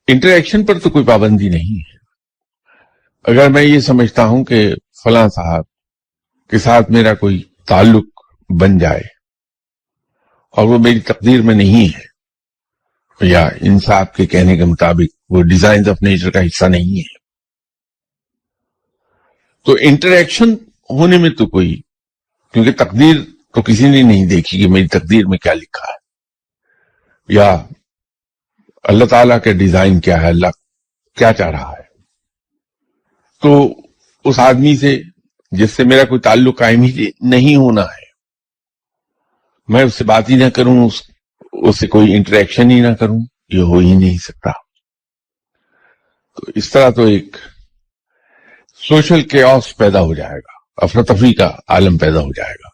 Interaction پر تو کوئی پابندی نہیں ہے. اگر میں یہ سمجھتا ہوں کہ فلاں صاحب کے ساتھ میرا کوئی تعلق بن جائے اور وہ میری تقدیر میں نہیں ہے یا ان صاحب کے کہنے کے مطابق وہ ڈیزائنز آف نیچر کا حصہ نہیں ہے, تو انٹریکشن ہونے میں تو کوئی, کیونکہ تقدیر تو کسی نے نہیں دیکھی کہ میری تقدیر میں کیا لکھا ہے یا اللہ تعالیٰ کا ڈیزائن کیا ہے, اللہ کیا چاہ رہا ہے. تو اس آدمی سے جس سے میرا کوئی تعلق قائم ہی نہیں ہونا ہے, میں اس سے بات ہی نہ کروں, اس سے کوئی انٹریکشن ہی نہ کروں, یہ ہو ہی نہیں سکتا. تو اس طرح تو ایک سوشل کیوس پیدا ہو جائے گا, افراتفری کا عالم پیدا ہو جائے گا.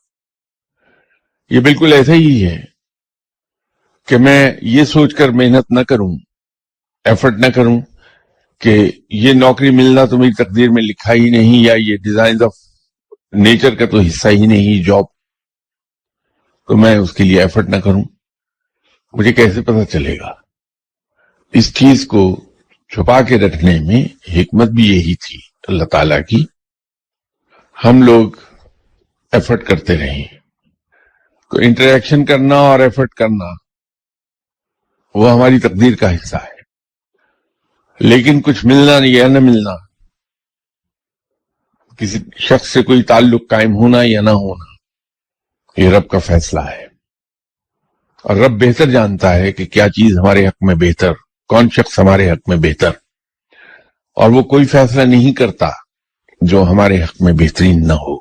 یہ بالکل ایسا ہی ہے کہ میں یہ سوچ کر محنت نہ کروں, ایفرٹ نہ کروں کہ یہ نوکری ملنا تو میری تقدیر میں لکھا ہی نہیں, یا یہ ڈیزائنز آف نیچر کا تو حصہ ہی نہیں جاب, تو میں اس کے لیے ایفرٹ نہ کروں. مجھے کیسے پتہ چلے گا؟ اس چیز کو چھپا کے رکھنے میں حکمت بھی یہی تھی اللہ تعالیٰ کی. ہم لوگ ایفرٹ کرتے رہیں, تو انٹریکشن کرنا اور ایفرٹ کرنا وہ ہماری تقدیر کا حصہ ہے, لیکن کچھ ملنا یا نہ ملنا, کسی شخص سے کوئی تعلق قائم ہونا یا نہ ہونا, یہ رب کا فیصلہ ہے. اور رب بہتر جانتا ہے کہ کیا چیز ہمارے حق میں بہتر, کون شخص ہمارے حق میں بہتر, اور وہ کوئی فیصلہ نہیں کرتا جو ہمارے حق میں بہترین نہ ہو.